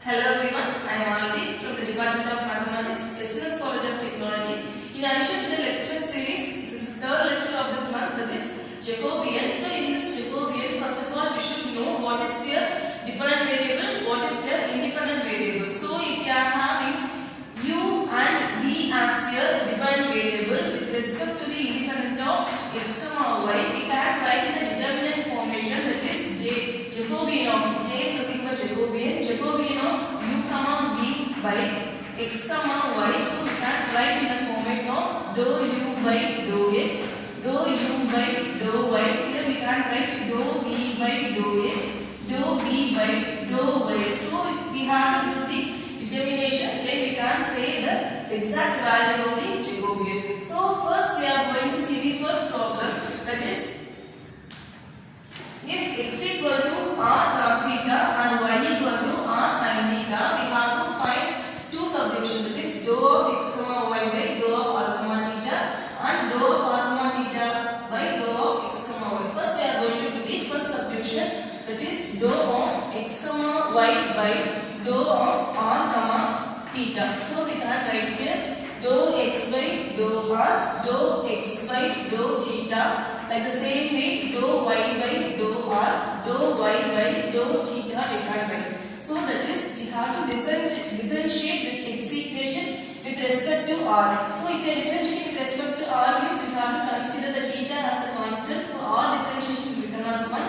Hello everyone, I am Aldi from the Department of Mathematics, SNS College of Technology. In addition to the lecture series, this is the third lecture of this month, that is Jacobian. So in this Jacobian, first of all we should know what is your dependent variable, what is your independent variable. So if you are having u and v as your dependent variable with respect to the independent of x, y, we can write in the determinant formation, that is Jacobian of J is nothing but Jacobian of u, v by x, y. So we can write in the format of dou u by dou x, dou u by dou y. Here we can write dou v by dou x, dou v by dou y. So we have to do the determination, then we can say the exact value of the Jacobian. So first we are going to see the first problem, that is if x equal to r cos theta and y equal to r sin theta, we have to find two substitutions, that is dou of x, y by dou of r, theta and dou of r, theta by dou of x, y. First we are going to do the first substitution, that is dou of x, y by dou of r, theta. So we can write here dou x by dou r, dou x by dou theta. Like the same way, dou y by dou r, dou y by dou theta we can write. So that is, we have to differentiate this x equation with respect to r. So if you are differentiating with respect to r, means we have to consider the theta as a constant. So r differentiation will become as 1,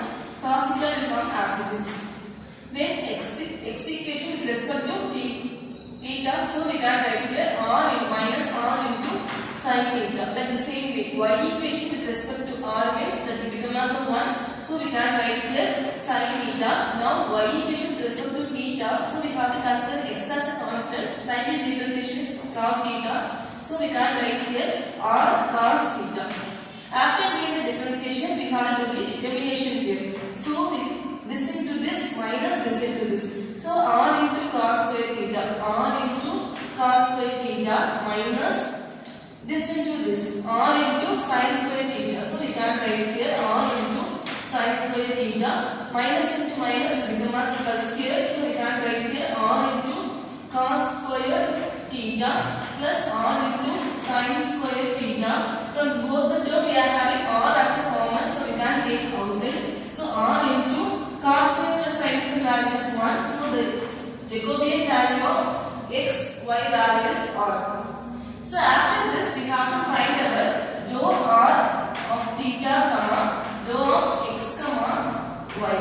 cos theta will become as it is. Then x equation with respect to theta. So we can write here r minus r into sin theta. Like the same way, y equation with respect to r means that will become as a 1. So we can write here sin theta. Now y equation with respect to theta. So we have to consider x as a constant. Sin theta differentiation is cos theta. So we can write here r cos theta. After doing the differentiation, we have to do the determination here. So this into this minus this into this. So r into cos square theta, r into cos square theta minus this into this, r into sin square theta. So we can write here r into sin square theta, minus into minus become as plus here. So we can write here r into cos square theta plus r into sin square theta. From both the term we are having r as a common, so we can take outside. So r into cos square plus sin square value is 1. So the Jacobian value of x, y value is r. So after this we have to find our dou r of theta, dou of x, y.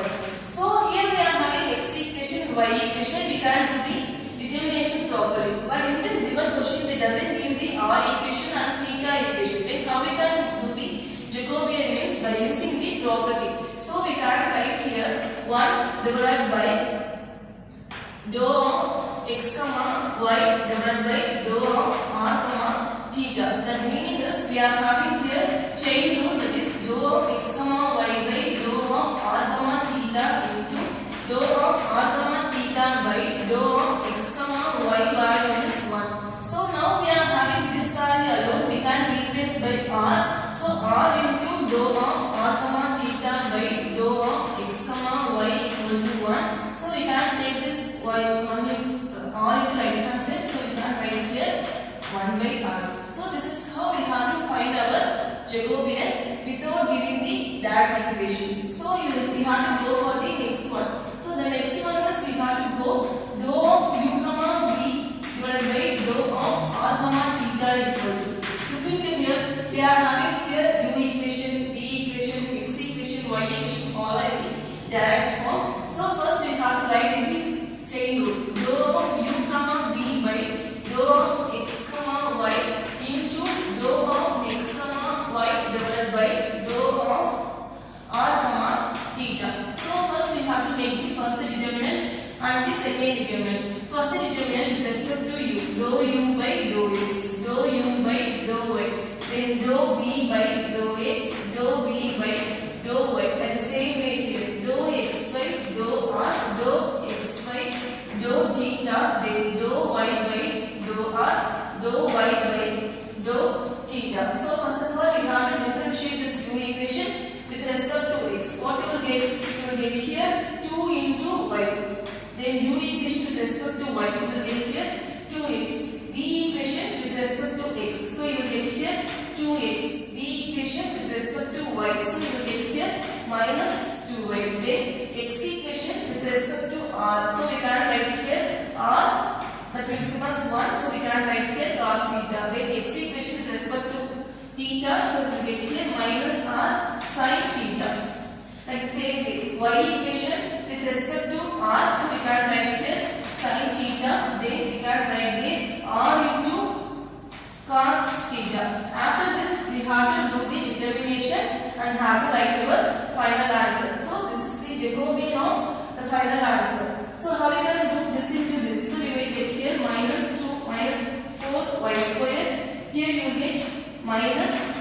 So here we are having x equation, y equation. We can do the determination properly. But in this given question, it doesn't give the r equation and theta equation. Then how we can do the Jacobian means by using the property. So we can write here 1 divided by dou of x, y divided by dou of r, theta. That meaning is we are having here chain rule, that is dou of x, y by dou of r, theta into dou of r, theta by dou of x, y value is 1. So now we are having this value alone, we can replace by r. So r into dou of r, theta by dou of x, y equal to 1. So we can take this y 1 into r into right hand side. So we can write here 1 by r. So this is how we have to find our Jacobian without giving the direct equations. So we have to go for the next one. So the next one is we have to go dou of u, v divided by dou of r, theta equal to. Looking to here, we are having here u equation, v equation, x equation, y equation, all are in the direct form. So first we have to write in the chain rule, dou of u, v by dou of x, y into dou of x, y divided by dou of r, theta. So first we have to take the first determinant and the second determinant. First determinant with respect to u, dou u by dou x, dou u by dou y, then dou v by dou x, dou v by dou y. Like the same way here, dou x by dou r, dou x by dou theta, then dou y by dou r, dou y by dou theta. So first of all we have to differentiate this u equation with respect to x. What you will get? You will get here 2 into y. Then u equation with respect y, you will get here 2x. B equation with respect to x, so you will get here 2x. B equation with respect to y, so you will get here minus 2y. Then x equation with respect to r, so we can write here r, that will become as 1, so we can write here cos theta. Then x equation with respect to theta, so we will get here minus r sin theta. Like the same way, y equation with respect to r, so we can write here sin theta. Then we can write here r into cos theta. After this, we have to do the determination and have to write our final answer. So this is the Jacobian of the final answer. So how we can do this into this? So we will get here minus 4y square. Here you will get minus